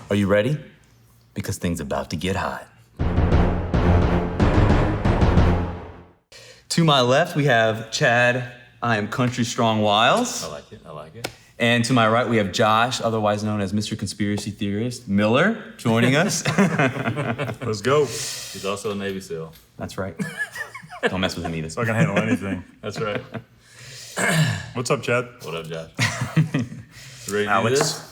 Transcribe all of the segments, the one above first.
Are you ready? Because things about to get hot. To my left, we have Chad, I am Country Strong Wiles. I like it. And to my right, we have Josh, otherwise known as Mr. Conspiracy Theorist Miller, joining us. Let's go. He's also a Navy SEAL. That's right. Don't mess with him either. So I can handle anything. That's right. What's up, Chad? What up, Josh? Ready to do Alex? this?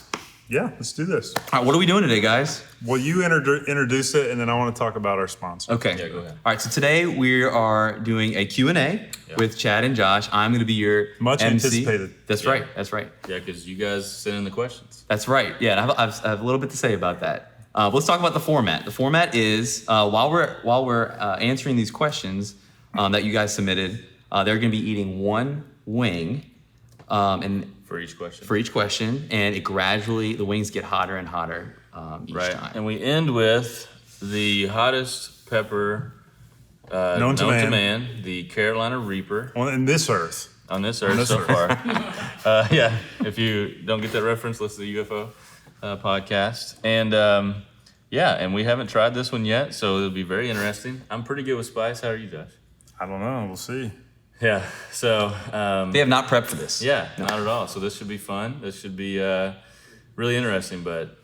Yeah, let's do this. All right, what are we doing today, guys? Well, you introduce it, and then I want to talk about our sponsor. Okay. Yeah, go ahead. All right, so today we are doing a Q&A with Chad and Josh. I'm going to be your Much MC. anticipated. That's Yeah. right. That's right. Yeah, because you guys sent in the questions. That's right. Yeah, and I have a little bit to say about that. Let's talk about the format. The format is while we're answering these questions that you guys submitted, they're going to be eating one wing, and For each question. for each question, and the wings get hotter and hotter each right. time. And we end with the hottest pepper Known to man. the Carolina Reaper On this earth. on this earth so far. Yeah, if you don't get that reference, listen to the UFO podcast. And and we haven't tried this one yet, so it'll be very interesting. I'm pretty good with spice. How are you, Josh? I don't know. We'll see. Yeah, so They have not prepped for this. yeah, not at all. So this should be fun. This should be really interesting, but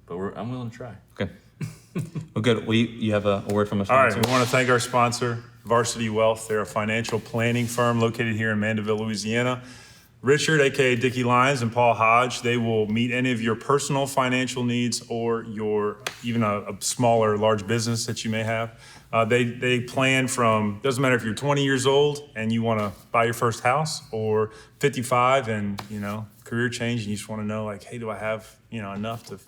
I'm willing to try. Okay. Well, good. Well, you have a word from us. All right, we want to thank our sponsor, Varsity Wealth. They're a financial planning firm located here in Mandeville, Louisiana. Richard, aka Dickie Lyons, and Paul Hodge, they will meet any of your personal financial needs or even a smaller, large business that you may have. They plan from, doesn't matter if you're 20 years old and you want to buy your first house, or 55 and, career change, and you just want to know, like, hey, do I have, enough to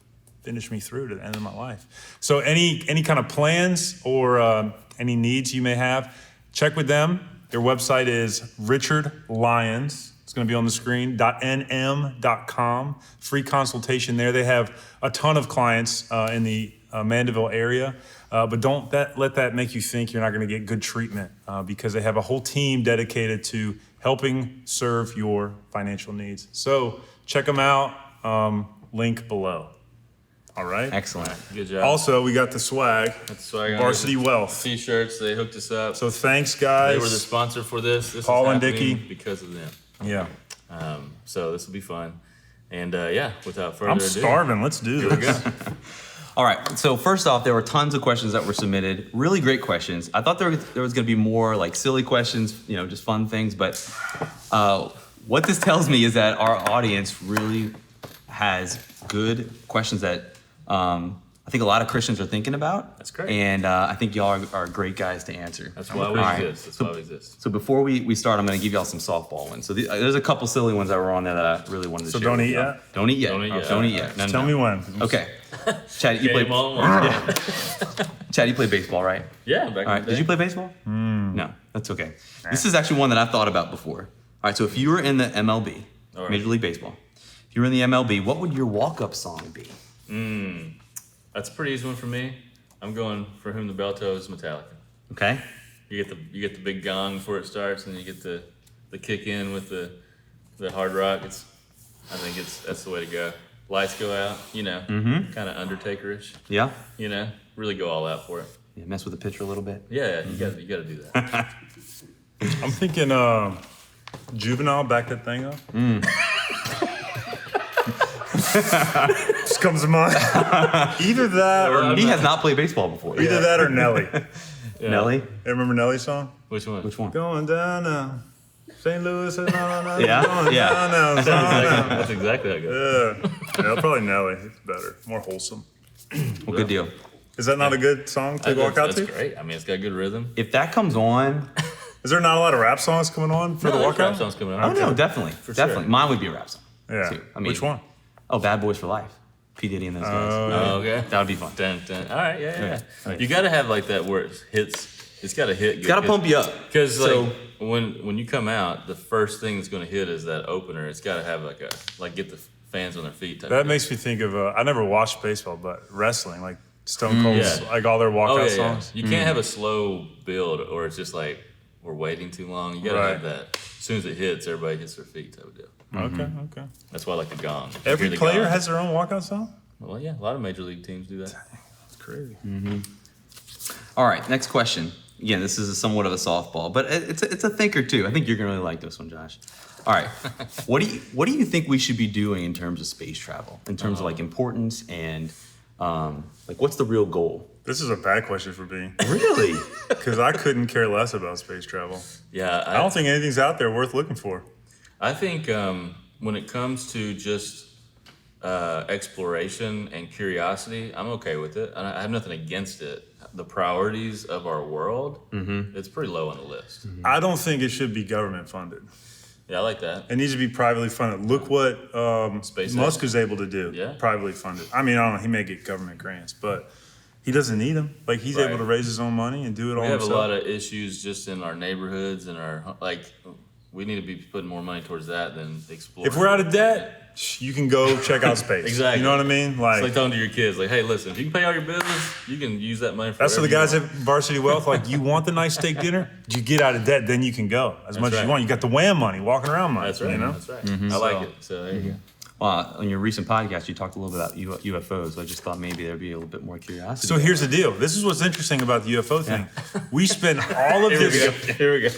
finish me through to the end of my life? So any kind of plans or any needs you may have, check with them. Their website is Richard Lyons. It's going to be on the screen, .nm.com. Free consultation there. They have a ton of clients in the Mandeville area, but don't let that make you think you're not going to get good treatment because they have a whole team dedicated to helping serve your financial needs. So check them out, link below. All right? Excellent. Good job. Also, we got the swag, That's swag on Varsity it. Wealth. T-shirts, they hooked us up. So thanks, guys. They were the sponsor for this. This Paul is and happening Dickie. because of them. Yeah. So this will be fun. And without further I'm ado, starving. Let's do Here we this. go. All right. So first off, there were tons of questions that were submitted. Really great questions. I thought there was going to be more like silly questions, just fun things. But what this tells me is that our audience really has good questions that I think a lot of Christians are thinking about. That's great. And I think y'all are great guys to answer. That's why we All right. exist. That's why we exist. So before we start, I'm going to give y'all some softball ones. So there's a couple silly ones that were on there that I really wanted to So share. don't with eat y'all. yet? Don't eat yet. Don't eat yet. Don't eat yet. No, Tell no. me when. Okay. Chad, you Game play. all at once. Chad, you play baseball, right? Yeah, back All in right. the Did day. you play baseball? No, that's okay. This is actually one that I've thought about before. All right. So if you were in the MLB, All right. Major League Baseball, if you were in the MLB, what would your walk-up song be? That's a pretty easy one for me. I'm going For Whom the Bell Tolls, Metallica. Okay. You get the big gong before it starts, and you get the kick in with the hard rock. I think that's the way to go. Lights go out, kind of Undertaker-ish, Yeah. really go all out for it. Yeah. Mess with the pitcher a little bit. Yeah, you got to do that. I'm thinking Juvenile, back that thing up. Just comes to mind. Either that or He has not played baseball before. either that or Nelly. Nelly. You remember Nelly's song? Which one? Which one? Going down now. St. Louis is no. Yeah? Going Yeah. down now. Going down. That's exactly how it goes. Yeah, probably Nelly. It's better, more wholesome. Well, good deal. Is that not a good song to walk out That's to? great. I mean, it's got good rhythm. If that comes on, Is there not a lot of rap songs coming on for the there's walkout? rap songs coming oh out. no, definitely, definitely. sure. Mine would be a rap song. Yeah. too. I mean, Which one? Oh, Bad Boys for Life. P Diddy and those guys. Oh, okay. That would be fun. Dun, dun. All right, yeah. Okay. You got to have like that where it hits. It's got to hit. It's got to pump you up. Because So- like when you come out, the first thing that's going to hit is that opener. It's got to have get the fans on their feet. Type That of makes me think of I never watched baseball, but wrestling, like Stone Cold's, Yeah. like all their thing. walkout yeah. songs. You can't have a slow build, or it's just like we're waiting too long. You got to Right. have that. As soon as it hits, everybody hits their feet type of deal. Okay, okay. That's why I like the gong. You Every hear the player gong. has their own walkout song? Well, yeah, a lot of major league teams do that. It's crazy. All right, next question. Again, this is somewhat of a softball, but it's a thinker too. I think you're gonna really like this one, Josh. All right, what do you think we should be doing in terms of space travel, in terms of like importance and like what's the real goal? This is a bad question for me Really? because I couldn't care less about space travel. Yeah, I don't think anything's out there worth looking for. I think when it comes to just exploration and curiosity, I'm okay with it. I have nothing against it. The priorities of our world, it's pretty low on the list. I don't think it should be government funded. Yeah, I like that. It needs to be privately funded. Look what SpaceX. Musk is able to do. Yeah. Privately funded. I mean, I don't know. He may get government grants, but he doesn't need them. Like he's Right. able to raise his own money and do it all We have himself. a lot of issues just in our neighborhoods and our we need to be putting more money towards that than exploring. If we're out of debt, you can go check out space. Exactly. You know what I mean? It's like Like telling to your kids, like, hey, listen, if you can pay all your bills, you can use that money for that's what the whatever guys you at Varsity Wealth like. You want the nice steak dinner? You get out of debt, then you can go as much as right. you want. You got the wham money, walking around money. That's right. You know? That's right. I like it. So there you go. Well, on your recent podcast, you talked a little bit about UFOs. I just thought maybe there'd be a little bit more curiosity. So here's the deal. This is what's interesting about the UFO thing. We spend all of this. Here we go.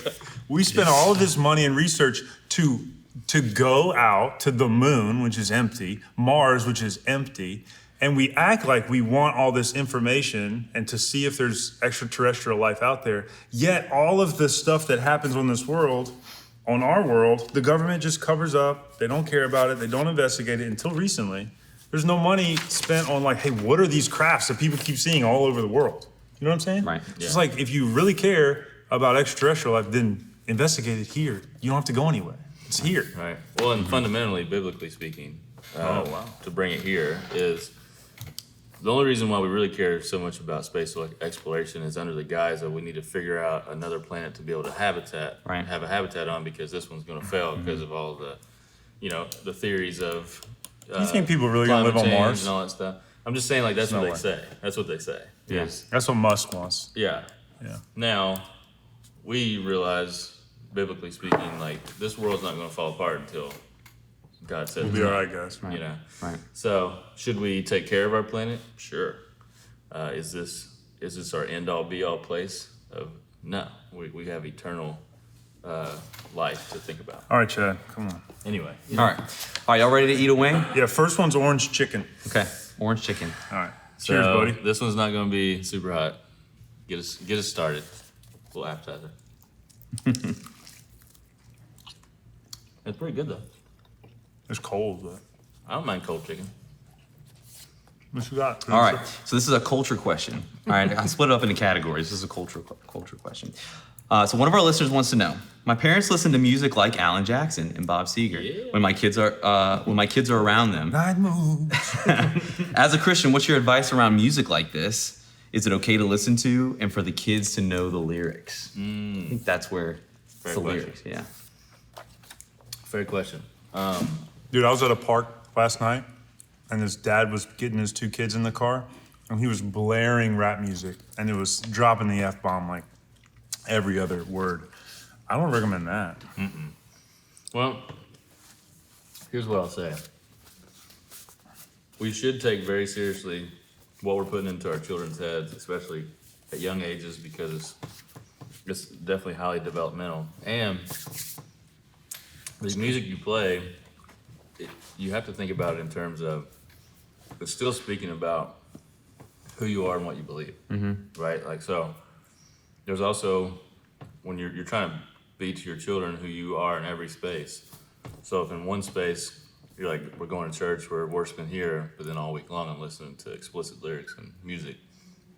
We spend all of this money and research to go out to the moon, which is empty, Mars, which is empty, and we act like we want all this information and to see if there's extraterrestrial life out there. Yet all of the stuff that happens on this world, on our world, the government just covers up. They don't care about it. They don't investigate it until recently. There's no money spent on like, hey, what are these crafts that people keep seeing all over the world? You know what I'm saying? Right. It's just like if you really care about extraterrestrial life, then investigate it here. You don't have to go anywhere. It's here. Right. Well, and fundamentally, biblically speaking, to bring it here is the only reason why we really care so much about space exploration is under the guise that we need to figure out another planet to be able to have a habitat on because this one's going to fail because of all the, the theories of. You think people are really gonna live on climate change Mars? and all that stuff? I'm just saying, like that's No what they way. say. That's what they say. Yes. That's what Musk wants. Yeah. Yeah. Now, we realize, biblically speaking, like this world's not going to fall apart until God says We'll it's be all not, right, guys. You know. Right. So, should we take care of our planet? Sure. Is this our end all be all place? No. We have eternal life to think about. All right, Chad, come on. Anyway. All right. All right, y'all ready to eat a wing? Yeah, first one's orange chicken. Okay. Orange chicken. All right. Cheers, So, buddy. This one's not going to be super hot. Get us started. A little appetizer. It's pretty good though. It's cold, but I don't mind cold chicken. what you got? All right. So this is a culture question. All right. I split it up into categories. This is a culture question. So one of our listeners wants to know: my parents listen to music like Alan Jackson and Bob Seger Yeah. when my kids are around them. Nine moves. As a Christian, what's your advice around music like this? Is it okay to listen to and for the kids to know the lyrics? I think that's where Fair it's the question. lyrics. Yeah. Fair question. Dude, I was at a park last night, and his dad was getting his two kids in the car, and he was blaring rap music, and it was dropping the F-bomb like every other word. I don't recommend that. Well, here's what I'll say. We should take very seriously what we're putting into our children's heads, especially at young ages, because it's definitely highly developmental. And the music you play, you have to think about it in terms of it's still speaking about who you are and what you believe, right? Like so. There's also when you're trying to be to your children who you are in every space. So if in one space you're like, we're going to church, we're worshiping here, but then all week long I'm listening to explicit lyrics and music.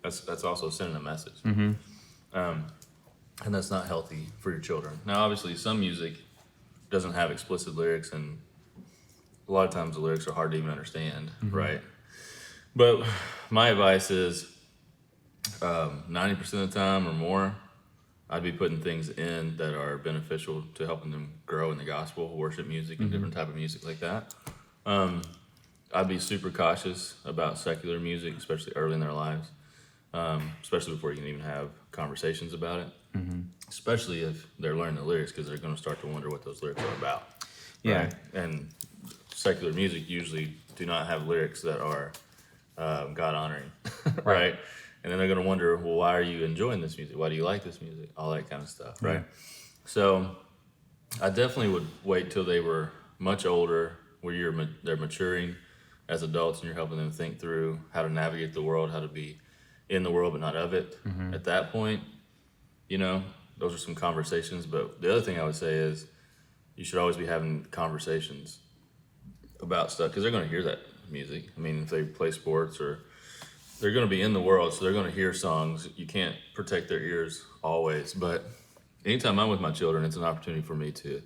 That's also sending a message. And that's not healthy for your children. Now, obviously, some music doesn't have explicit lyrics, and a lot of times the lyrics are hard to even understand, right? But my advice is 90% of the time or more, I'd be putting things in that are beneficial to helping them grow in the gospel, worship music, and different type of music like that. I'd be super cautious about secular music, especially early in their lives, especially before you can even have conversations about it, especially if they're learning the lyrics, because they're going to start to wonder what those lyrics are about. Yeah. Right? And secular music usually do not have lyrics that are God honoring, right? And then they're going to wonder, well, why are you enjoying this music? Why do you like this music? All that kind of stuff, right? So I definitely would wait till they were much older, where they're maturing as adults, and you're helping them think through how to navigate the world, how to be in the world but not of it. At that point, those are some conversations. But the other thing I would say is you should always be having conversations about stuff, because they're going to hear that music. I mean, if they play sports, or they're going to be in the world, so they're going to hear songs. You can't protect their ears always, but anytime I'm with my children, it's an opportunity for me to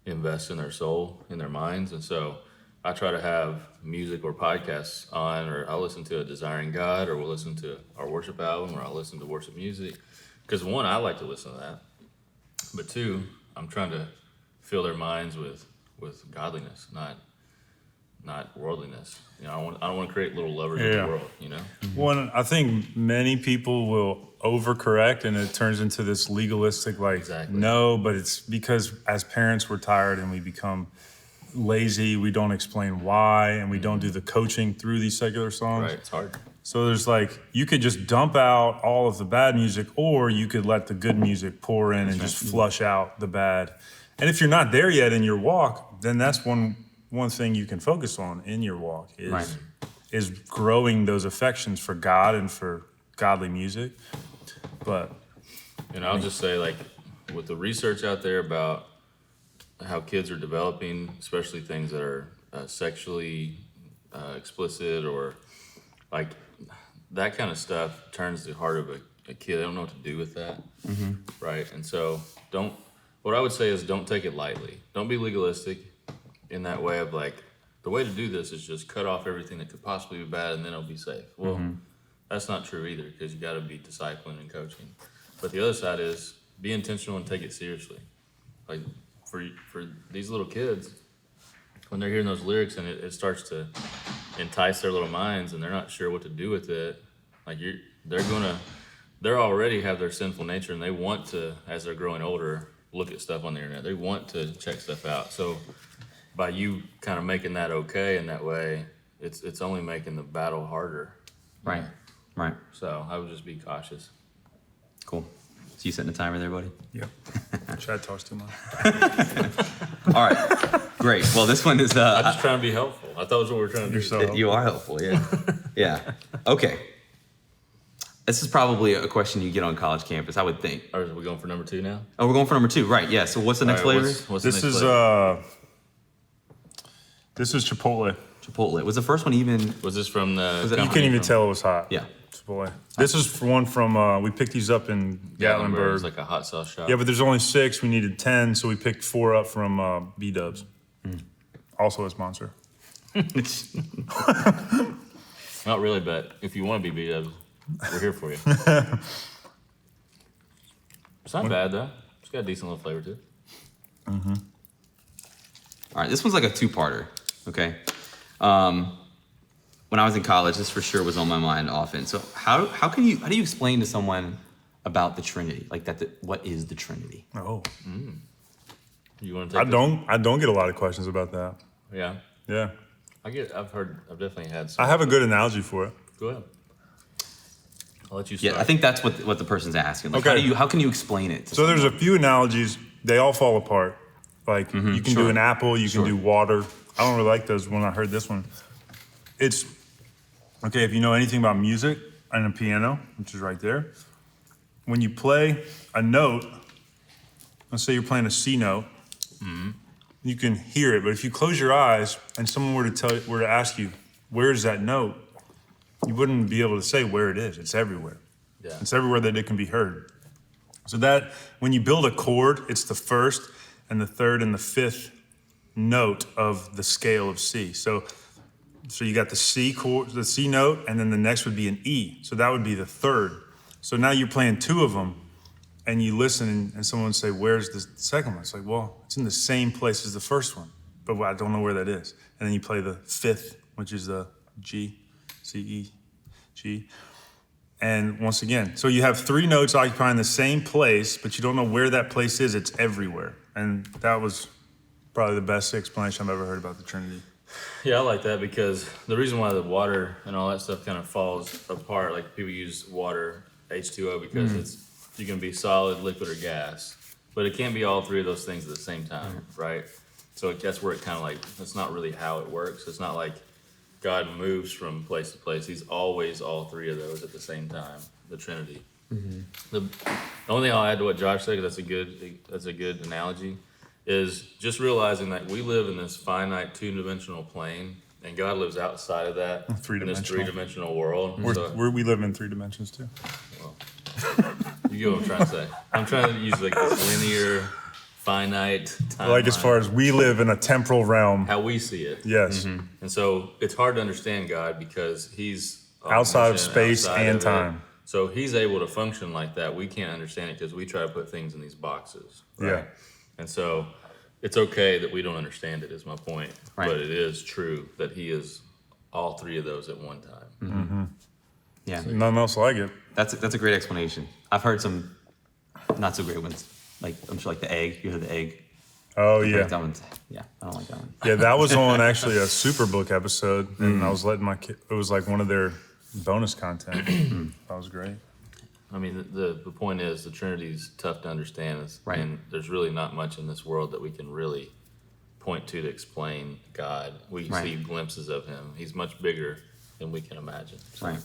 invest in their soul, in their minds. And so I try to have music or podcasts on, or I'll listen to a Desiring God, or we'll listen to our worship album, or I'll listen to worship music. Because one, I like to listen to that. But two, I'm trying to fill their minds with godliness, not worldliness. I don't want to create little lovers of the world, One, I think many people will overcorrect, and it turns into this legalistic, Exactly. no, but it's because as parents we're tired and we become lazy, we don't explain why, and we don't do the coaching through these secular songs. Right, it's hard. So there's you could just dump out all of the bad music, or you could let the good music pour in and just flush out the bad. And if you're not there yet in your walk, then that's one thing you can focus on in your walk is growing those affections for God and for godly music. But I'll just say, with the research out there about how kids are developing, especially things that are sexually explicit, or that kind of stuff turns the heart of a kid. They don't know what to do with that, right? And so what I would say is don't take it lightly. Don't be legalistic in that way of the way to do this is just cut off everything that could possibly be bad, and then it'll be safe. Well, that's not true either, because you got to be discipling and coaching. But the other side is be intentional and take it seriously. For these little kids, when they're hearing those lyrics and it starts to entice their little minds, and they're not sure what to do with it, they're already have their sinful nature, and they want to, as they're growing older, look at stuff on the internet. They want to check stuff out. So by you kind of making that okay in that way, it's only making the battle harder. Right. So I would just be cautious. Cool. So you setting a timer there, buddy? Yep. Chad talks too much. All right. Great. Well, this one is. I'm just trying to be helpful. I thought that's what we were trying to do. You're so You are helpful. Yeah. Yeah. Okay. This is probably a question you get on college campus, I would think. Or are we going for number 2 now? Oh, we're going for number 2, right? Yeah. So what's the next All right, flavor? what's the This next is flavor? This is Chipotle. Chipotle. Was the first one even? Was this from the? Was it- You can't even tell it was hot. Yeah. Chipotle. This is one from we picked these up in Gatlinburg. It's like a hot sauce shop. Yeah, but there's only 6. We needed 10, so we picked 4 up from B-Dubs. Also a sponsor. Not really, but if you want to be B-Dubs, we're here for you. It's not bad though. It's got a decent little flavor to it. All right. This one's like a 2-parter. Okay. When I was in college, this for sure was on my mind often. So how do you explain to someone about the Trinity? What is the Trinity? Oh. You want to take? I don't get a lot of questions about that. Yeah. Yeah. I've definitely had some. I have a good analogy for it. Go ahead. I'll let you start. Yeah, I think that's what the person's asking. Okay. How can you explain it? So there's a few analogies. They all fall apart. You can do an apple, you can do water. I don't really like those when I heard this one. It's, okay, if you know anything about music and a piano, which is right there, when you play a note, let's say you're playing a C note, you can hear it. But if you close your eyes and someone were to ask you, where is that note? You wouldn't be able to say where it is. It's everywhere. Yeah. It's everywhere that it can be heard. So that when you build a chord, it's the first and the third and the fifth note of the scale of C. So you got the C chord, the C note, and then the next would be an E. So that would be the third. So now you're playing 2 of them, and you listen, and someone would say, "Where's the second one?" It's like, well, it's in the same place as the first one, but I don't know where that is. And then you play the fifth, which is the G, C, E, G. And once again, so you have 3 notes occupying the same place, but you don't know where that place is. It's everywhere. And that was probably the best explanation I've ever heard about the Trinity. Yeah, I like that because the reason why the water and all that stuff kind of falls apart, like people use water, H2O, because you can be solid, liquid, or gas, but it can't be all three of those things at the same time, right? So that's where it kind of like, that's not really how it works. It's not like God moves from place to place. He's always all three of those at the same time, the Trinity. The only thing I'll add to what Josh said, 'cause that's a good analogy, is just realizing that we live in this finite two-dimensional plane, and God lives outside of that, in this Three-dimensional. three-dimensional world. So, We live in 3 dimensions too. you get what I'm trying to say. I'm trying to use like this linear, finite timeline. Like as far as we live in a temporal realm. how we see it. Yes. And so it's hard to understand God because he's Outside of omniscient, space outside and of it. time. So he's able to function like that. We can't understand it because we try to put things in these boxes. Right? Yeah. And so it's okay that we don't understand it, is my point. Right. But it is true that he is all three of those at one time. Yeah, Nothing else like it. that's a great explanation. I've heard some not so great ones. Like I'm sure like the egg. You heard the egg. Oh Like, yeah. that one's yeah. I don't like that one. Yeah, that was on actually a Superbook episode, and I was letting my kid. It was like one of their bonus content. That was great. I mean, the point is the Trinity's tough to understand, Right. and there's really not much in this world that we can really point to explain God. We Right. see glimpses of him. He's much bigger than we can imagine. So, Right.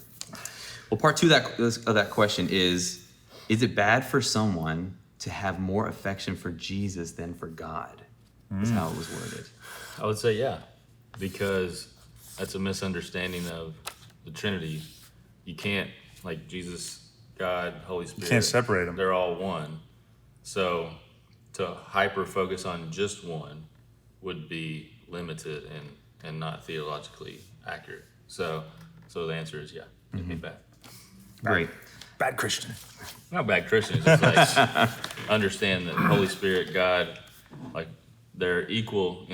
Well, part two of that question is it bad for someone to have more affection for Jesus than for God? Is how it was worded. I would say yeah, because that's a misunderstanding of the Trinity. You can't, like Jesus, God, Holy Spirit. can't separate 'em. They're all one. So to hyper focus on just one would be limited and not theologically accurate. So the answer is yeah, it'd be bad. Great. Bad Christian. Not bad Christians, just like understand that Holy Spirit, God, like they're equal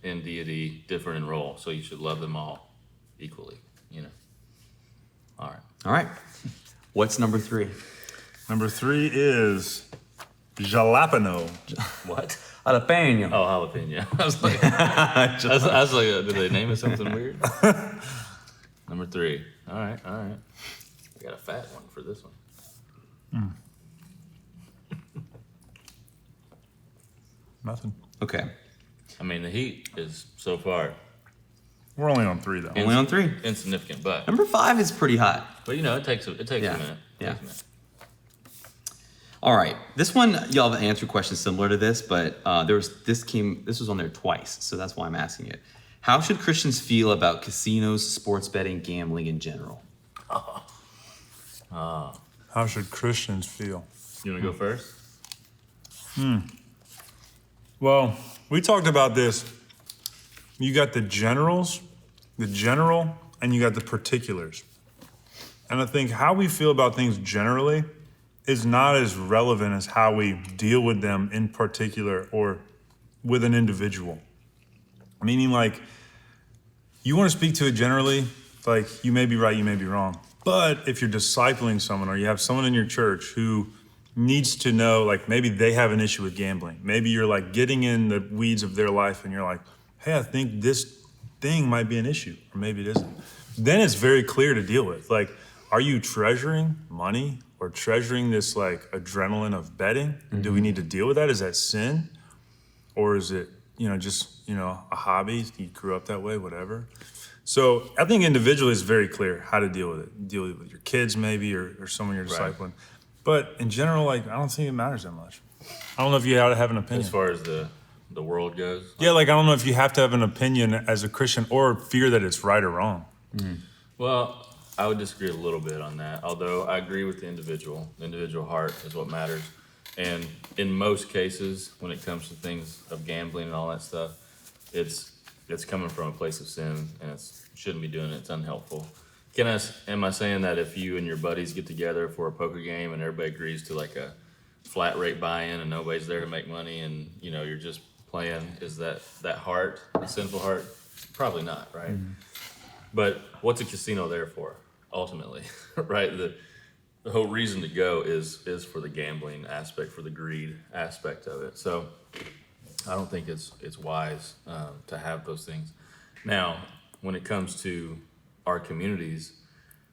in deity, different in role. So you should love them all equally, you know. All right. All right. What's number 3? Number 3 is jalapeno. What? Jalapeno. Oh, jalapeno. I was like, did they name it something weird? Number 3. All right. I got a fat one for this one. Nothing. Okay. I mean, the heat is so far We're only on 3 though. Only on 3. insignificant, but Number 5 is pretty hot. you know, it takes a minute. Yeah. It takes a minute. All right. This one, y'all have answered questions similar to this, but this was on there twice, so that's why I'm asking it. How should Christians feel about casinos, sports betting, gambling in general? How should Christians feel? You want to go first? Well, we talked about this. You got the general, and you got the particulars. And I think how we feel about things generally is not as relevant as how we deal with them in particular or with an individual. Meaning, like, you want to speak to it generally, like, you may be right, you may be wrong. But if you're discipling someone or you have someone in your church who needs to know, like, maybe they have an issue with gambling. Maybe you're, like, getting in the weeds of their life and you're like, hey, I think this thing might be an issue, or maybe it isn't. Then it's very clear to deal with. Like, are you treasuring money or treasuring this, like, adrenaline of betting? Mm-hmm. Do we need to deal with that? Is that sin? Or is it, just, a hobby? You grew up that way, whatever. So I think individually it's very clear how to deal with it. Deal with your kids maybe or someone you're discipling. Right. But in general, like, I don't think it matters that much. I don't know if you have to have an opinion. As far as the world goes? Yeah, like, I don't know if you have to have an opinion as a Christian or fear that it's right or wrong. Well, I would disagree a little bit on that, although I agree with the individual. The individual heart is what matters. And in most cases, when it comes to things of gambling and all that stuff, it's coming from a place of sin, and it shouldn't be doing it. It's unhelpful. Am I saying that if you and your buddies get together for a poker game and everybody agrees to like a flat rate buy-in and nobody's there to make money and you're just playing, is that heart, a sinful heart? Probably not, right? Mm-hmm. But what's a casino there for, ultimately, right? The whole reason to go is for the gambling aspect, for the greed aspect of it. So I don't think it's wise to have those things. Now, when it comes to our communities,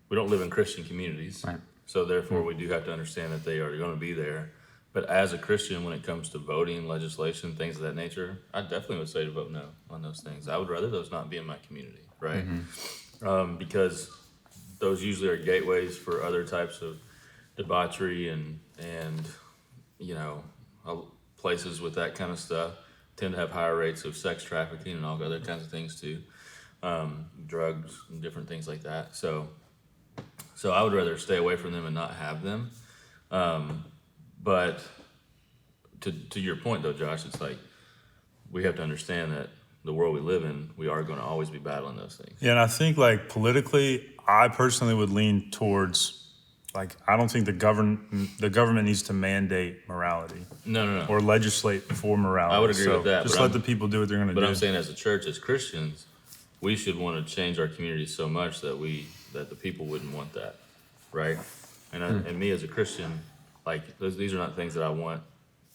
we don't live in Christian communities. Right. So therefore, we do have to understand that they are going to be there. But as a Christian, when it comes to voting, legislation, things of that nature, I definitely would say to vote no on those things. I would rather those not be in my community, right? Because those usually are gateways for other types of debauchery and places with that kind of stuff tend to have higher rates of sex trafficking and all other kinds of things too, drugs and different things like that. So I would rather stay away from them and not have them. But to your point though, Josh, it's like we have to understand that the world we live in, we are going to always be battling those things. Yeah, and I think like politically, I personally would lean towards like I don't think the government needs to mandate morality No. or legislate for morality. I would agree with that, Just but let the people do what they're going to do. But I'm saying as a church, as Christians, we should want to change our community so much that the people wouldn't want that, right? And me as a Christian, like these are not things that I want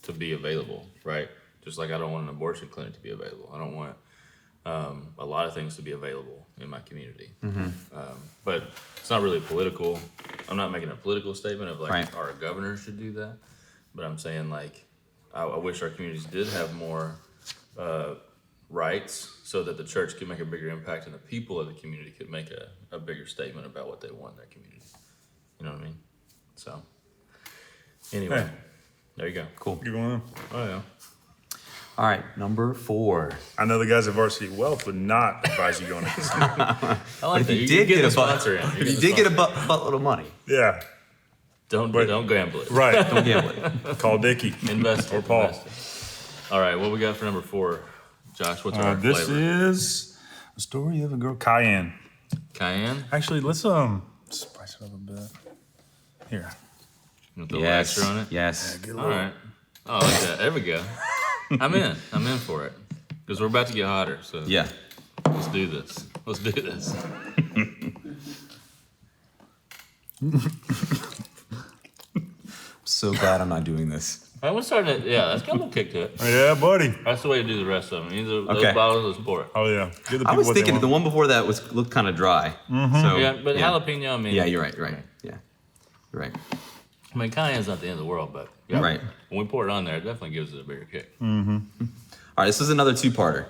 to be available, right? Just like I don't want an abortion clinic to be available. I don't want a lot of things to be available in my community. But it's not really political. I'm not making a political statement of like Right. our governor should do that. But I'm saying like I wish our communities did have more rights so that the church could make a bigger impact and the people of the community could make a bigger statement about what they want in their community. You know what I mean? So anyway, Hey. there you go. Cool. You're going on. Oh yeah. All right, number 4. I know the guys at Varsity Wealth would not advise you going to casino. I like that. You You did get get a a sponsor in. You did get a buttload of money. Yeah, Don't but- gamble it. right. Don't gamble it. Call Dickie. Invest Or it, Paul. invest it. All right, what we got for number 4, Josh? What's our This flavor? is a story of a girl, Cayenne. Cayenne. Actually, let's spice it up a bit. Here. You want to throw Yes. extra on it? Yes. Get a All little- right. Oh, like that. There we go. I'm in for it because we're about to get hotter. So Yeah. let's do this. Let's do this. So glad I'm not doing this. All right, we're starting to. Yeah, that's got a little kick to it. Yeah, buddy. That's the way to do the rest of them. Either those Okay. bottles, let's pour it. Oh yeah. Give the I people was what they thinking the want. one before that looked kind of dry. So Yeah, but jalapeno. I mean, Yeah, you're right. You're right. Yeah, you're right. I mean, cayenne's not the end of the world, but yeah, Right. when we pour it on there, it definitely gives it a bigger kick. All right, this is another 2-parter. All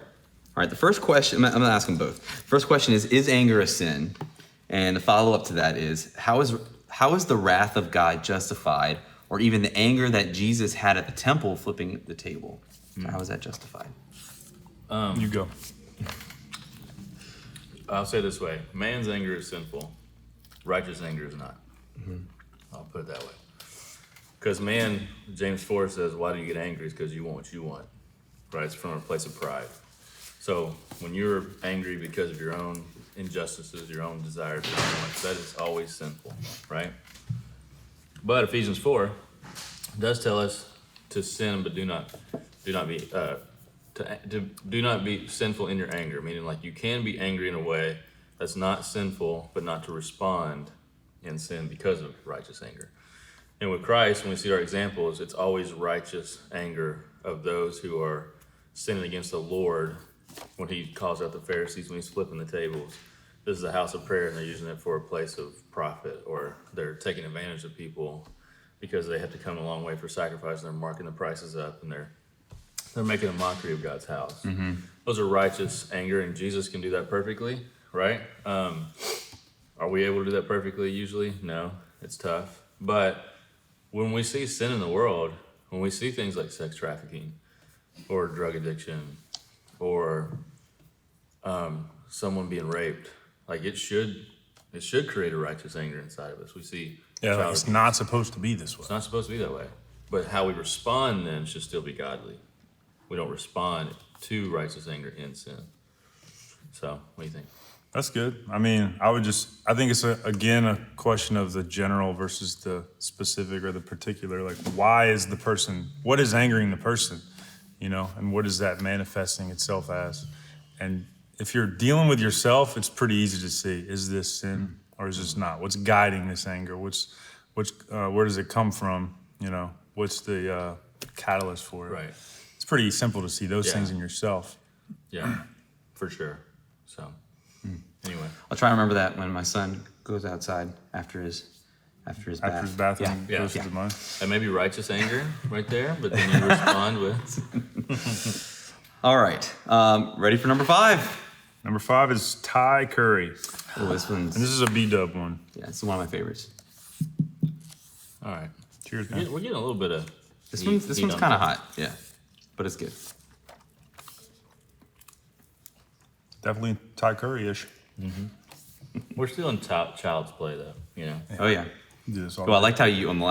right, the first question, I'm gonna ask them both. First question is anger a sin? And the follow-up to that is, how is the wrath of God justified, or even the anger that Jesus had at the temple flipping the table? How is that justified? You go. I'll say it this way: man's anger is sinful, righteous anger is not. I'll put it that way. Because man, James 4 says, "Why do you get angry? It's because you want what you want." Right? It's from a place of pride. So when you're angry because of your own injustices, your own desires, your own wants, that is always sinful, right? But Ephesians 4 does tell us to sin, but do not be sinful in your anger. Meaning, like, you can be angry in a way that's not sinful, but not to respond in sin because of righteous anger. And with Christ, when we see our examples, it's always righteous anger of those who are sinning against the Lord. When he calls out the Pharisees, when he's flipping the tables, this is a house of prayer and they're using it for a place of profit, or they're taking advantage of people because they have to come a long way for sacrifice and they're marking the prices up and they're making a mockery of God's house. Those are righteous anger, and Jesus can do that perfectly, right? Are we able to do that perfectly usually? No, it's tough. But when we see sin in the world, when we see things like sex trafficking or drug addiction or someone being raped, like it should create a righteous anger inside of us. We see Yeah, like child it's abuse. not supposed to be this way. It's not supposed to be that way. But how we respond then should still be godly. We don't respond to righteous anger in sin. So, what do you think? That's good. I mean, I think it's again a question of the general versus the specific or the particular. Like, what is angering the person, and what is that manifesting itself as? And if you're dealing with yourself, it's pretty easy to see, is this sin or is this not? What's guiding this anger? Where does it come from? What's the catalyst for it? Right. It's pretty simple to see those Yeah. things in yourself. Yeah, for sure. So, anyway. I'll try and remember that when my son goes outside after his After his bath. bath Yeah. and Yeah. goes Yeah. to the mud. That may be righteous anger right there, but then you respond with, All right. Ready for number 5? Number 5 is Thai curry. Oh, this one's And this is a B-dub one. yeah, this is one of my favorites. all right. Cheers, man. We're getting a little bit of This heat- one's heat on kind of this. hot. Yeah, but it's good. Definitely Thai curry-ish. We're still in child's play though, you know. Oh yeah. Do this all Well, I day. liked how you on the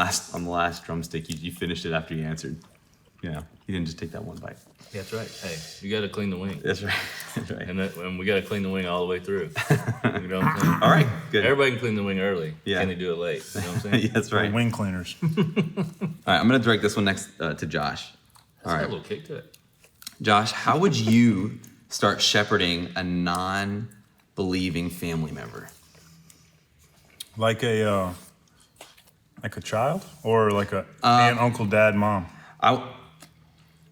last drumstick you finished it after you answered. You know, you didn't just take that one bite. That's right. Hey, you got to clean the wing, That's right. That's right. and we got to clean the wing all the way through. You know what I'm saying? All right. Good. Everybody can clean the wing early. Yeah. Can they do it late? You know what I'm saying? Yeah, that's right. Wing cleaners. All right, I'm gonna direct this one next to Josh. It's All got a right, little kick to it. Josh, how would you start shepherding a non-believing family member? Like a child? Or like a aunt, uncle, dad, mom?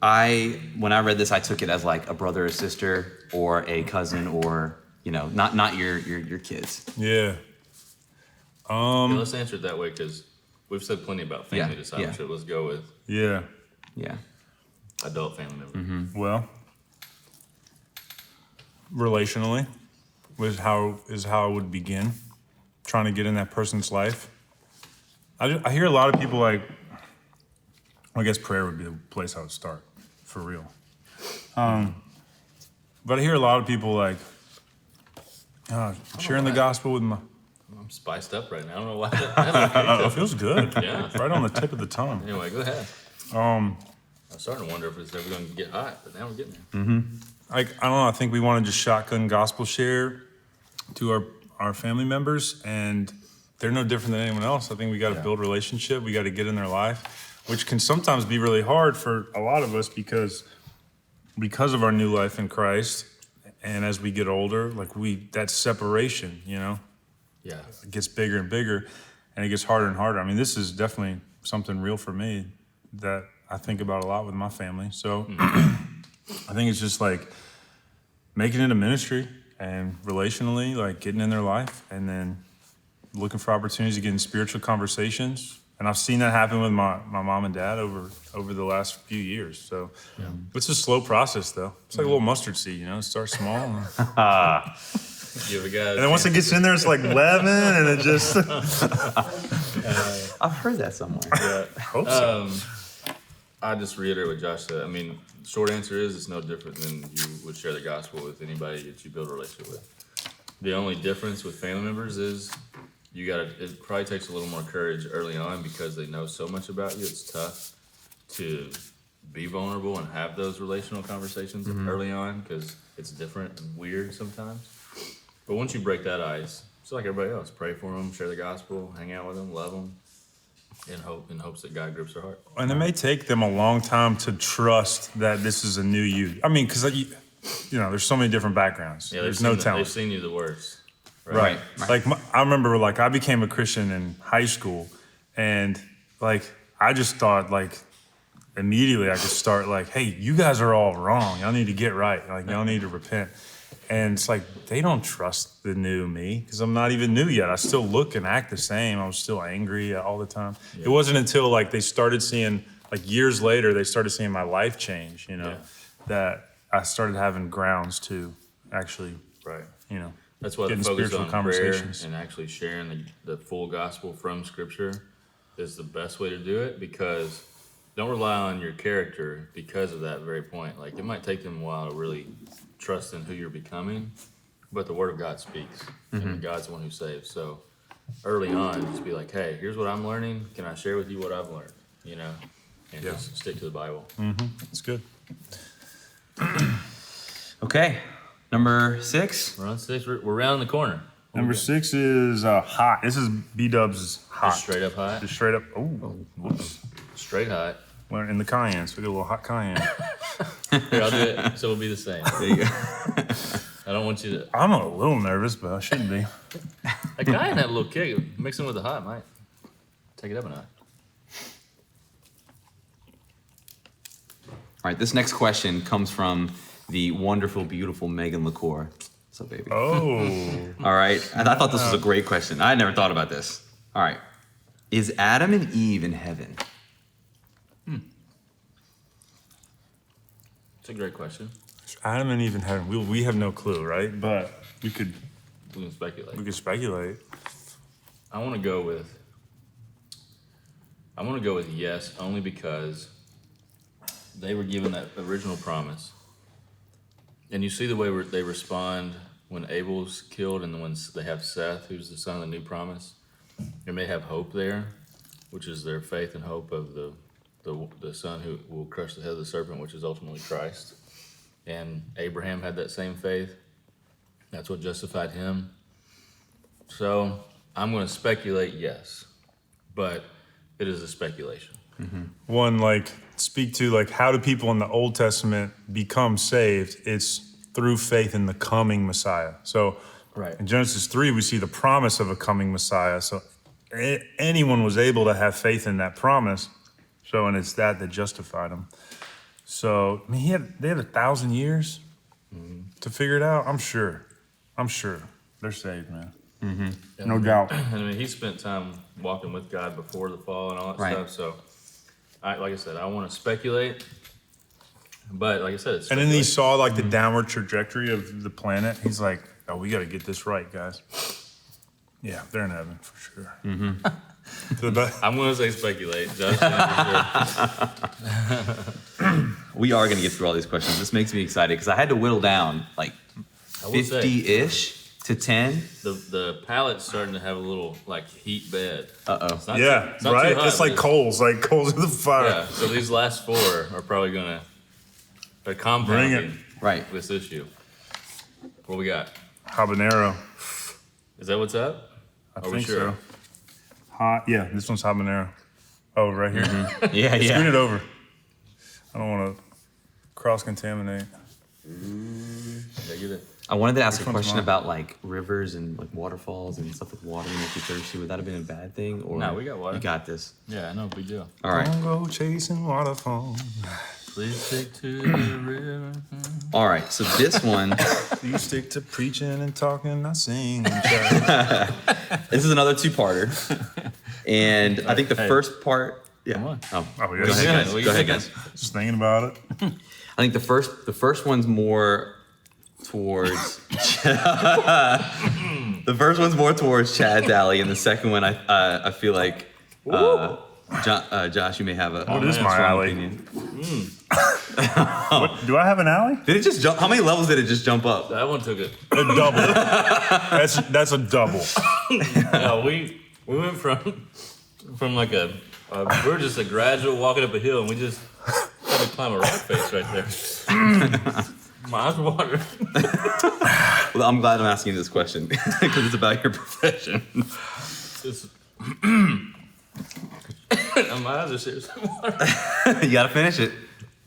I when I read this, I took it as like a brother or sister or a cousin or not your kids. Yeah. Yeah, let's answer it that way because we've said plenty about family Yeah, discipleship. Let's go with Yeah. Yeah. adult family member. Well, relationally is how it would begin. Trying to get in that person's life. I hear a lot of people like, I guess prayer would be the place I would start, for real. But I hear a lot of people like, sharing the gospel with my, I'm spiced up right now. I don't know why. That it feels good. Yeah. Right on the tip of the tongue. Anyway, go ahead. Um, I'm starting to wonder if it's ever going to get hot, but now we're getting there. I don't know. I think we want to just shotgun gospel share to our family members, and they're no different than anyone else. I think we got to build relationship. We got to get in their life, which can sometimes be really hard for a lot of us because of our new life in Christ. And as we get older, like that separation, Yeah. it gets bigger and bigger, and it gets harder and harder. I mean, this is definitely something real for me that I think about a lot with my family. So I think it's just like making it a ministry and relationally, like getting in their life and then looking for opportunities to get in spiritual conversations. And I've seen that happen with my mom and dad over the last few years. So it's a slow process though. It's like a little mustard seed, it starts small. And You ever got? then once it gets in there, it's like lemon and it just, I've heard that somewhere. I hope so. I just reiterate what Josh said. I mean, short answer is it's no different than you would share the gospel with anybody that you build a relationship with. The only difference with family members is it probably takes a little more courage early on because they know so much about you. It's tough to be vulnerable and have those relational conversations early on because it's different and weird sometimes. But once you break that ice, it's like everybody else. Pray for them, share the gospel, hang out with them, love them, in hopes that God grips their heart. And it may take them a long time to trust that this is a new you. I mean, because there's so many different backgrounds. Yeah, There's no They've talent. seen you the worst. Right. Like I remember, like I became a Christian in high school, and like I just thought like immediately I could start like, hey, you guys are all wrong. Y'all need to get right. Like y'all need to repent. And it's like they don't trust the new me because I'm not even new yet. I still look and act the same. I was still angry all the time. It wasn't until like they started seeing, like years later, they started seeing my life change. That I started having grounds to actually, Right. That's why the Getting focus spiritual on prayer conversations. and actually sharing the full gospel from Scripture is the best way to do it because don't rely on your character because of that very point. Like it might take them a while to really trust in who you're becoming, but the Word of God speaks and God's the one who saves. So early on, just be like, hey, here's what I'm learning. Can I share with you what I've learned? And just stick to the Bible. it's good. Okay. Number 6. We're on 6. We're round the corner. Number 6 is hot. This is B-Dub's hot. Just straight up hot. Just straight up. Oh, whoops. Straight hot. We're in the cayenne, so we got a little hot cayenne. Here, I'll do it. So it'll be the same. There you go. I don't want you to. I'm a little nervous, but I shouldn't be. A guy in that little kick, mixing with the hot might take it up a notch. All right, this next question comes from the wonderful, beautiful Megan LaCour. So, baby. Oh. All right. And I thought this was a great question. I never thought about this. All right. Is Adam and Eve in heaven? It's a great question. Adam and Eve in heaven. We have no clue, right? But we could We can speculate. speculate. I want to go with yes, only because they were given that original promise. And you see the way they respond when Abel's killed and when they have Seth, who's the son of the new promise. And they have hope there, which is their faith and hope of the son who will crush the head of the serpent, which is ultimately Christ. And Abraham had that same faith. That's what justified him. So I'm going to speculate yes, but it is a speculation. One, speak to, how do people in the Old Testament become saved? It's through faith in the coming Messiah. So Right. in Genesis 3, we see the promise of a coming Messiah. So anyone was able to have faith in that promise. So, and it's that justified him. So, I mean, they had 1,000 years to figure it out. I'm sure they're saved, man. No doubt. I mean, he spent time walking with God before the fall and all that Right. stuff. So, like I said, I want to speculate, but like I said, it's And then he speculation. saw the downward trajectory of the planet. He's like, "Oh, we got to get this right, guys." Yeah, they're in heaven for sure. To the best. I'm going to say speculate. Just We are going to get through all these questions. This makes me excited because I had to whittle down I will say, 50-ish to 10. the pallet's starting to have a little heat bed. Uh-oh. It's not Yeah, it's not right. too hot, It's like but coals in the fire. yeah. So these last four are probably they're Bring compounding Right. this issue. What we got? Habanero. Is that what's up? I Are we think sure? so. Hot. Yeah, this one's habanero. Oh, right here. Yeah, Screen yeah. it over. I don't want to cross-contaminate. Did I get it? I wanted to ask Which a one's question mine? about rivers and waterfalls and stuff with water to make you thirsty. Would that have been a bad thing? Or No, we got water. You got this. Yeah, no big deal. All right. Don't go chasing waterfalls. Please stick to the river. All right. So this one, You stick to preaching and talking, not singing. this is another two-parter. And I think the Hey. first part. Yeah. Come on. Oh, Oh, go yeah. ahead, guys. We Go can ahead, take guys. Just thinking about it. I think the first one's more towards the first one's more towards Chad's alley, and the second one I feel like Josh, you may have a What is man, my strong alley? opinion. Do I have an alley? Did it just jump? How many levels did it just jump up? That one took it. A double. That's a double. No, we went from like we're just a gradual walking up a hill, and we just had to climb a rock face right there. My eyes watering. Well, I'm glad I'm asking this question because it's about your profession. Just- My eyes are seriously watering. You gotta finish it.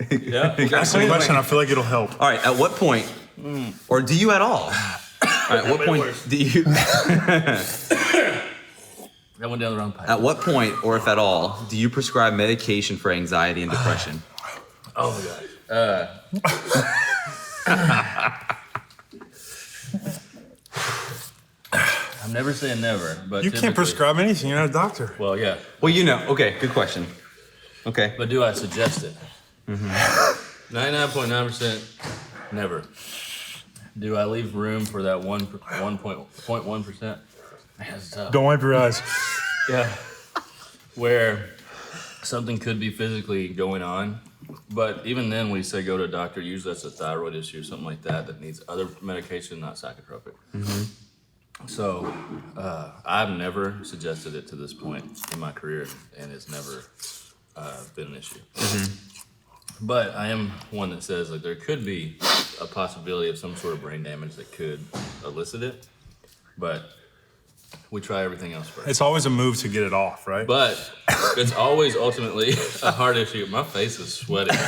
Yeah. Ask the question. I feel like it'll help. All right. At what point, or do you at all? All right. At what point do you? That went down the wrong pipe. At what point, or if at all, do you prescribe medication for anxiety and depression? Oh my gosh. I'm never saying never, but You can't typically- prescribe anything. You're not a doctor. Well, yeah, Well, you know. Okay. Good question. Okay. but do I suggest it? 99.9% never. Do I leave room for that 1.1%? Man, that's tough. Don't wipe your eyes. Yeah. Where something could be physically going on, but even then we say go to a doctor. Usually that's a thyroid issue or something like that needs other medication, not psychotropic. So I've never suggested it to this point in my career, and it's never been an issue. But I am one that says there could be a possibility of some sort of brain damage that could elicit it, but we try everything else first. It's always a move to get it off, right? But it's always ultimately a hard issue. My face is sweating. We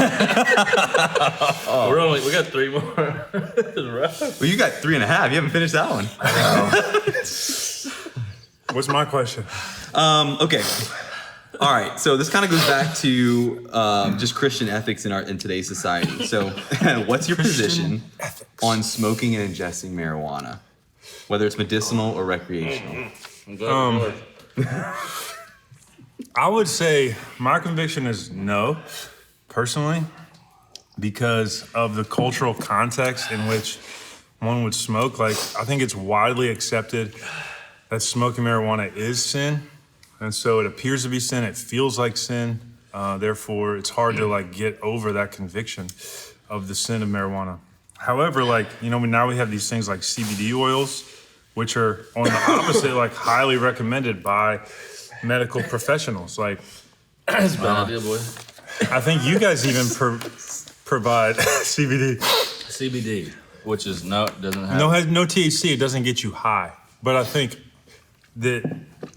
got 3 more. It's rough. Well, you got 3.5. You haven't finished that one. What's my question? Okay. All right, so this kind of goes back to just Christian ethics in today's society. So, what's your position on smoking and ingesting marijuana, whether it's medicinal or recreational? I would say my conviction is no, personally, because of the cultural context in which one would smoke. Like, I think it's widely accepted that smoking marijuana is sin. And so it appears to be sin. It feels like sin. Therefore, it's hard to like get over that conviction of the sin of marijuana. However, like, now we have these things like CBD oils, which are on the opposite, like highly recommended by medical professionals. Like, That's a bad idea, boy. I think you guys even provide CBD. CBD, which is doesn't have. No THC. It doesn't get you high. But I think that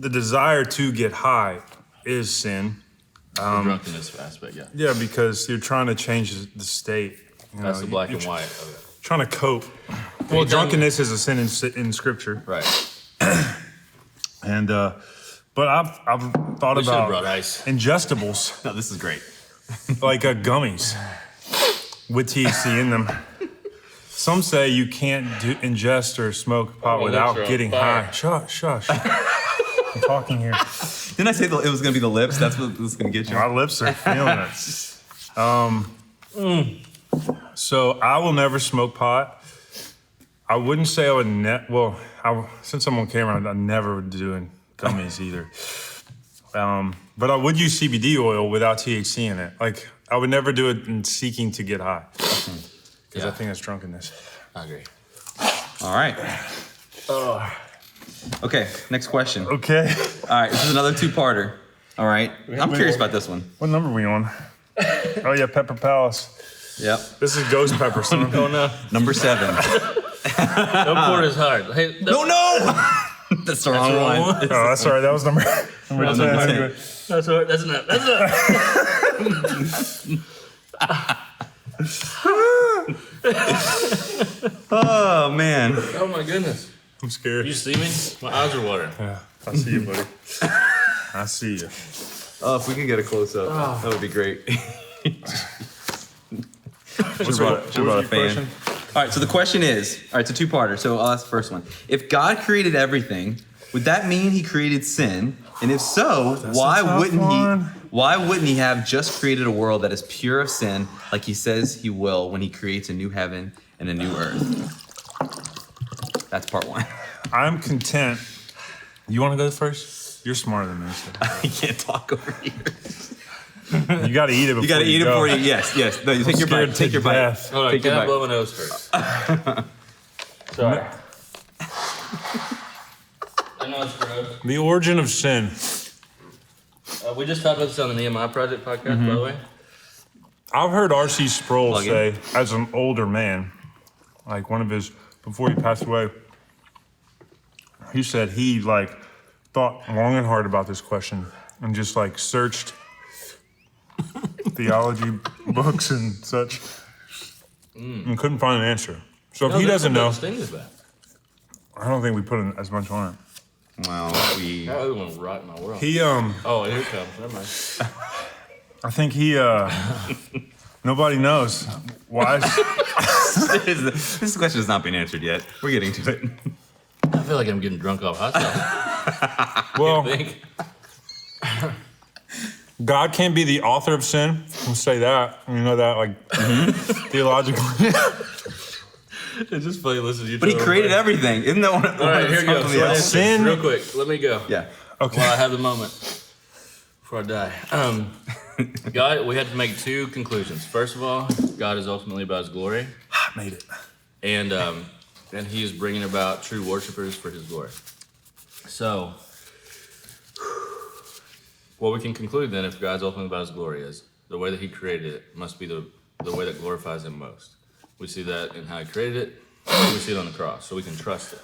the desire to get high is sin. the drunkenness aspect, yeah. Yeah, because you're trying to change the state. That's the black you're and white of it. Trying to cope. Well, drunkenness is a sin in Scripture. Right. And but I've thought We should have brought about ice. ingestibles No, this is great. like gummies with THC in them. Some say you can't ingest or smoke pot Oh, without lips are on getting fire. high. Shush. I'm talking here. Didn't I say it was going to be the lips? That's what this is going to get you. My lips are feeling it. So I will never smoke pot. I wouldn't say I would since I'm on camera, I never would do gummies either. But I would use CBD oil without THC in it. Like, I would never do it in seeking to get high. Because I think that's drunkenness. I agree. All right. Okay, next question. Okay. All right, this is another two-parter. All right, I'm curious about this one. What number are we on? Oh, yeah, Pepper Palace. Yep, This is Ghost Pepper, son. Oh, no. number 7. Don't pour it as hard. Hey, No! That's the wrong one. Oh, that's all right. That was number 10. Number 10. That's all right. That's enough. That's enough. Oh, man. Oh, my goodness. I'm scared. You see me? My eyes are watering. Yeah, I see you, buddy. I see you. Oh, if we could get a close-up, that would be great. Should've brought a fan. Question? All right, so the question is, all right, it's a two-parter, so I'll ask the first one. If God created everything, would that mean he created sin? And if so, why a tough wouldn't he have just created a world that is pure of sin, like he says he will when he creates a new heaven and a new earth? That's part one. I'm content. You want to go first? You're smarter than me. So. I can't talk over here. You got to eat it before You gotta eat it go. before you, yes. No, you take your scared bite, to take your bite. death. Hold on. Take Can your I bite. blow my nose first? Sorry. I know it's gross. The origin of sin. We just talked about this on the Nehemiah Project podcast, by the way. I've heard R.C. Sproul Plug in. say, as an older man, like before he passed away, he said he thought long and hard about this question and just searched theology books and such and couldn't find an answer. So if he doesn't know, Thing is that. I don't think we put in as much on it. Well, That other one rocked my world. He Oh, here it comes. Never mind. I think he nobody knows why. this question has not been answered yet. We're getting to it. I feel like I'm getting drunk off hot sauce. Well, I think. God can't be the author of sin. I'll say that. You know that, theologically. It's just funny listening to you. But he tell created everybody. everything. Isn't that one? All right, here we go. something So else? Sin- real quick. Let me go. Yeah. Okay. While I have the moment before I die. God, we had to make two conclusions. First of all, God is ultimately about His glory, I made it. and He is bringing about true worshipers for His glory. So, what we can conclude then, if God's ultimately about His glory, is the way that He created it must be the way that glorifies Him most. We see that in how He created it. We see it on the cross, so we can trust it.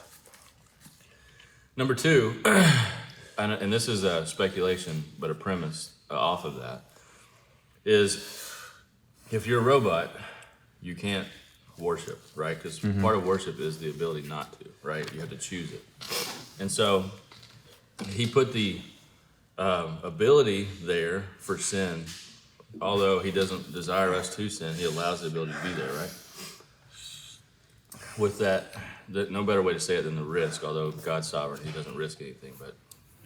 Number two, and this is a speculation, but a premise off of that, is if you're a robot, you can't worship, right? Because part of worship is the ability not to, right? You have to choose it. And so He put the ability there for sin. Although he doesn't desire us to sin, he allows the ability to be there, right? With that, no better way to say it than the risk. Although God's sovereign, he doesn't risk anything. But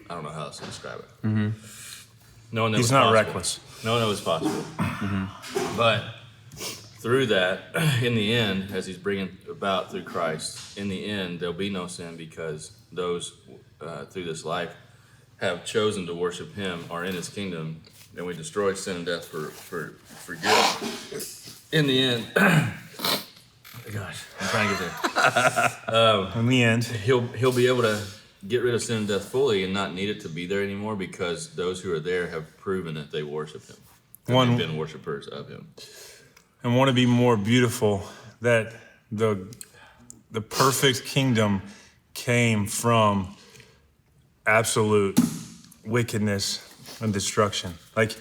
I don't know how else to describe it. Mm-hmm. Knowing that He's it's not possible. reckless. Knowing it was possible. But through that, in the end, as he's bringing about through Christ, in the end, there'll be no sin because those through this life have chosen to worship him are in his kingdom, and we destroy sin and death for good. In the end, gosh, I'm trying to get there. In the end, He'll be able to get rid of sin and death fully and not need it to be there anymore because those who are there have proven that they worship him. They've been worshipers of him. and want to be more beautiful, that the perfect kingdom came from absolute wickedness and destruction. Like,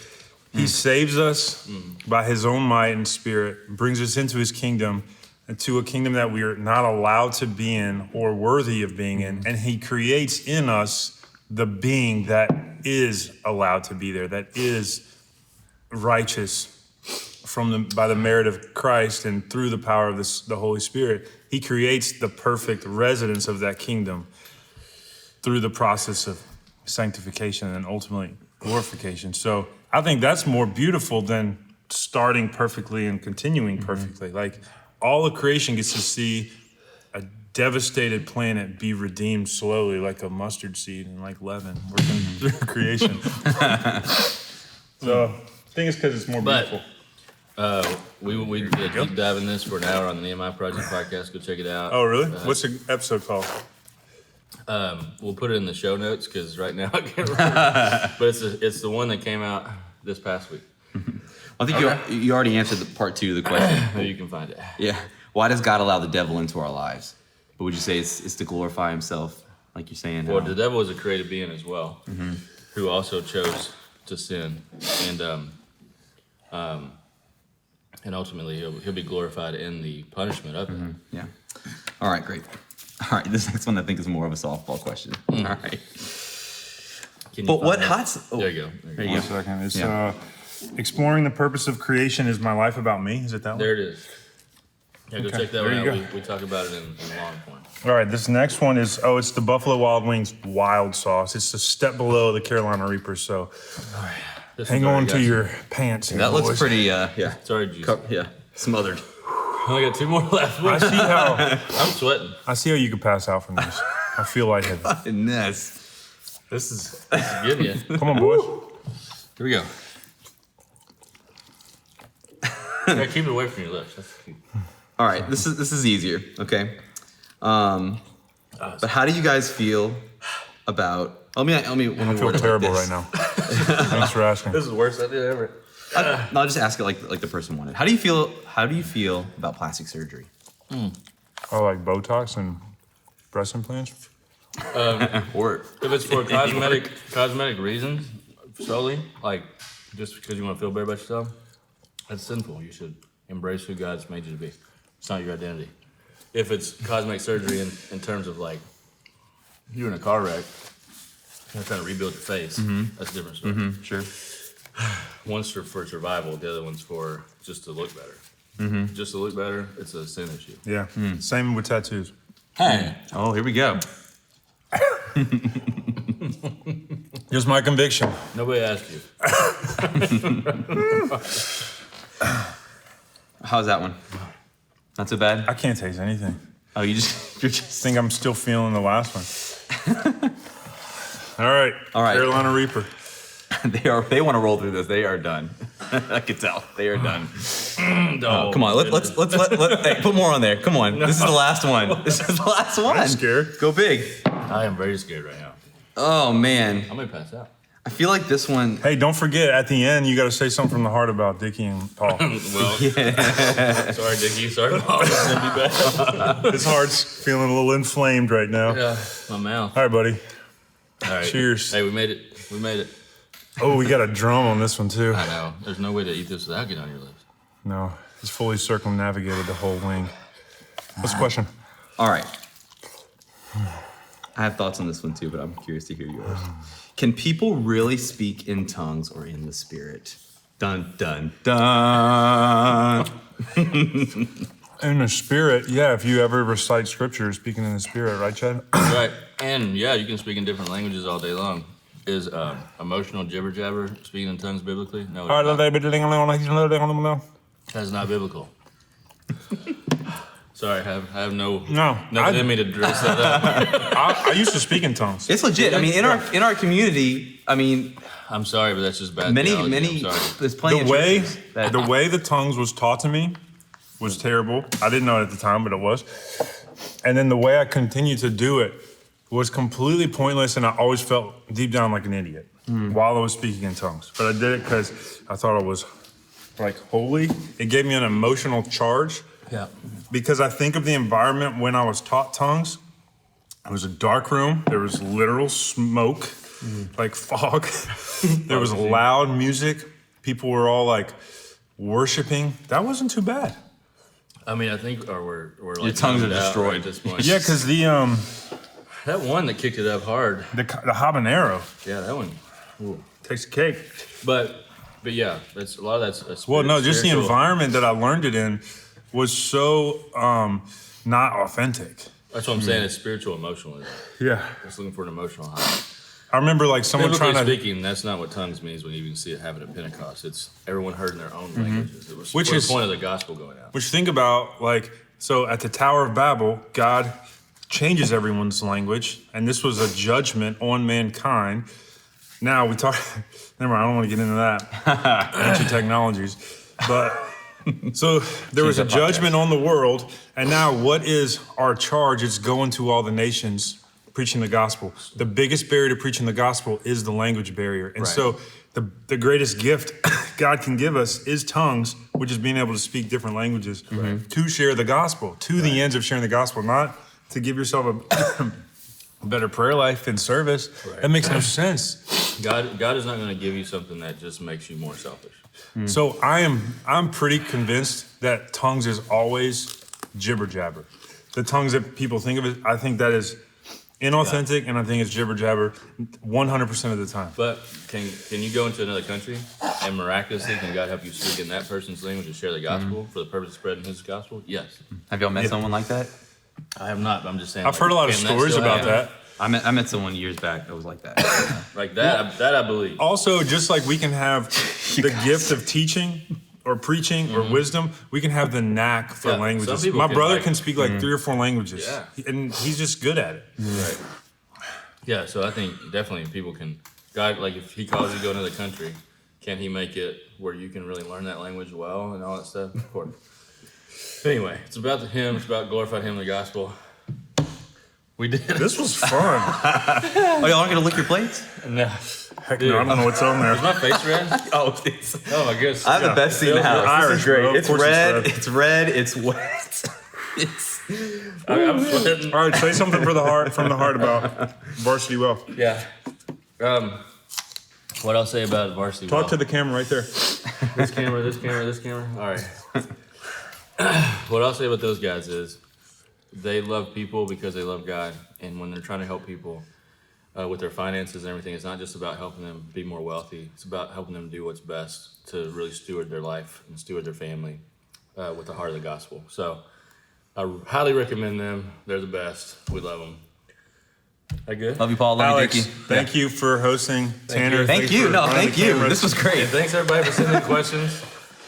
he saves us by his own might and spirit, brings us into his kingdom, into a kingdom that we are not allowed to be in or worthy of being in. And he creates in us the being that is allowed to be there, that is righteous by the merit of Christ and through the power of the Holy Spirit. He creates the perfect residence of that kingdom through the process of sanctification and ultimately glorification. So I think that's more beautiful than starting perfectly and continuing perfectly. Like, all of creation gets to see a devastated planet be redeemed slowly, like a mustard seed and like leaven working through creation. So I think it's because it's more But- beautiful. We did a deep dive in this for an hour on the Nehemiah Project podcast. Go check it out. Oh, really? What's the episode called? We'll put it in the show notes because right now I can't remember. But it's the one that came out this past week. I think you already answered the part 2 of the question. Maybe you can find it. Yeah. Why does God allow the devil into our lives? But would you say it's to glorify himself, like you're saying? Well, the devil is a created being as well, who also chose to sin, and ultimately he'll be glorified in the punishment of it. Yeah. All right, great. All right, this next one I think is more of a softball question. All right. Can you But what find hot? that? Oh, There you go. there you One go. second. It's Yeah. Exploring the Purpose of Creation Is My Life About Me. Is it that one? There it is. Yeah, go Okay, check that there one you out. go. We talk about it in Long Point. All right, this next one is, it's the Buffalo Wild Wings wild sauce. It's a step below the Carolina Reaper, so This hang one's on already to got- your pants here, That looks boys. pretty. Yeah. It's already juicy. Yeah. Smothered. I only got 2 more left. I'm sweating. I see how you could pass out from this. I feel lightheaded. Goodness. This is getting you. Come on, boys. Here we go. Yeah, keep it away from your lips. That's cute. All right, this is easier. Okay. But how do you guys feel about? Let me I feel terrible right now. Thanks for asking. This is the worst idea ever. No, I'll just ask it like the person wanted. How do you feel about plastic surgery? Oh, like Botox and breast implants? Or If it's for cosmetic reasons solely, like just because you want to feel better about yourself, that's sinful. You should embrace who God's made you to be. It's not your identity. If it's cosmetic surgery in terms of like you're in a car wreck, you're trying to rebuild your face, that's a different story. sure. One's for survival, the other one's for just to look better. Just to look better, it's a sin issue. Yeah. Same with tattoos. Hey. Oh, here we go. Here's my conviction. Nobody asked you. How's that one? Not so bad. I can't taste anything. Oh, you're just. I think I'm still feeling the last one. All right. All right. Carolina Reaper. They want to roll through this. They are done. I can tell. They are done. Oh, Come on, let's hey, put more on there. Come on. This is the last one. This is the last one. I'm scared. Go big. I am very scared right now. Oh man. I'm gonna pass out. I feel like this one. Hey, don't forget, at the end, you got to say something from the heart about Dickie and Paul. Well, sorry, Dickie. Sorry, Paul. It's gonna be bad. His heart's feeling a little inflamed right now. Yeah, my mouth. All right, buddy. All right. Cheers. Hey, we made it. We made it. Oh, we got a drum on this one, too. I know. There's no way to eat this without getting on your lips. No, he's fully circumnavigated the whole wing. What's the question? All right. I have thoughts on this one too, but I'm curious to hear yours. Can people really speak in tongues or in the spirit? Dun dun dun. In the spirit, yeah, if you ever recite scripture, speaking in the spirit, right, Chad? Right. And yeah, you can speak in different languages all day long. Is emotional jibber jabber speaking in tongues biblically? No, it's not. That's not biblical. Sorry, I have nothing in me to dress that up. I used to speak in tongues. It's legit. I mean, in our community, I mean, I'm sorry, but that's just bad. many theology. I'm sorry. there's plenty The of way churches that the way the tongues was taught to me was terrible. I didn't know it at the time, but it was. And then the way I continued to do it was completely pointless, and I always felt deep down like an idiot while I was speaking in tongues. But I did it because I thought it was like holy. It gave me an emotional charge. Yeah. Because I think of the environment when I was taught tongues. It was a dark room. There was literal smoke, like fog. There was loud music. People were all like worshiping. That wasn't too bad. I mean, I think we're like Your tongues are numbed out destroyed. at this point. Yeah, because the That one that kicked it up hard. habanero Yeah, that one. takes the cake. But yeah, that's a lot of that's. Well, no, just the spiritual. environment that I learned it in was so not authentic. That's what I'm saying. It's spiritual emotionalism. Yeah, Just looking for an emotional high. I remember like someone Biblically trying to, speaking, that's not what tongues means when you even see it happen at Pentecost. It's everyone heard in their own languages. It was Which for is- the point of the gospel going out. which think about like so at the Tower of Babel, God changes everyone's language, and this was a judgment on mankind. Now we talk. Never mind, I don't want to get into that. Ancient technologies, but. So there was a judgment on the world, and now what is our charge? It's going to all the nations preaching the gospel. The biggest barrier to preaching the gospel is the language barrier. And so the greatest gift God can give us is tongues, which is being able to speak different languages to share the gospel, to the ends of sharing the gospel, not to give yourself a better prayer life and service. That makes no sense. God is not going to give you something that just makes you more selfish. So I'm pretty convinced that tongues is always jibber jabber. The tongues that people think of it, I think that is inauthentic, and I think it's jibber jabber 100% of the time. But can you go into another country and miraculously can God help you speak in that person's language and share the gospel for the purpose of spreading His gospel? Yes. have y'all met someone like that? I have not. But I'm just saying. I've heard a lot of can that stories still about happen? that. I met someone years back that was like that. Like that. That I believe. Also, just like we can have the gift of teaching or preaching or wisdom, we can have the knack for Yeah, some languages. people My can, brother like- can speak like 3 or 4 languages, Yeah. and he's just good at it. Right. Yeah. So I think definitely people can. God, like if He calls you to go to another country, can He make it where you can really learn that language well and all that stuff? Of course. But anyway, it's about Him. It's about glorifying Him in the gospel. We did. This was fun. Oh, y'all aren't gonna lick your plates? No. Heck no, I don't know what's on there. Is my face red? Oh, it's, Oh my goodness. I have the best seat in the house. Irish, This is great. bro. Of It's course it's red. red. It's red. It's wet. It's I'm sweating. All right, say something from the heart about Varsity Wealth. Yeah. What I'll say about varsity. Talk Wealth. to the camera right there. This camera, this camera, this camera. All right. What I'll say about those guys is they love people because they love God. And when they're trying to help people with their finances and everything, it's not just about helping them be more wealthy. It's about helping them do what's best to really steward their life and steward their family with the heart of the gospel. So I highly recommend them. They're the best. We love them. That good? love you, Paul. Love Alex, you, Dickie. thank you for hosting. Tanner, you. Thank thanks you. for No, running thank the you. cameras. This was great. And thanks everybody for sending questions.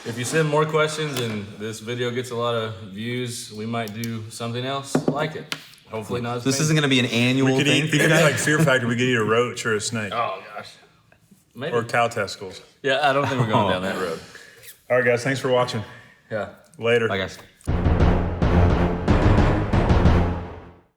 If you send more questions and this video gets a lot of views, we might do something else like it. Hopefully not as This painful. isn't gonna be an annual We could thing eat, for you it's guys. like Fear Factor. We could eat a roach or a snake Oh gosh. Maybe. or cow testicles. Yeah, I don't think we're going down that road. All right, guys, thanks for watching. Yeah. Later. Bye, guys.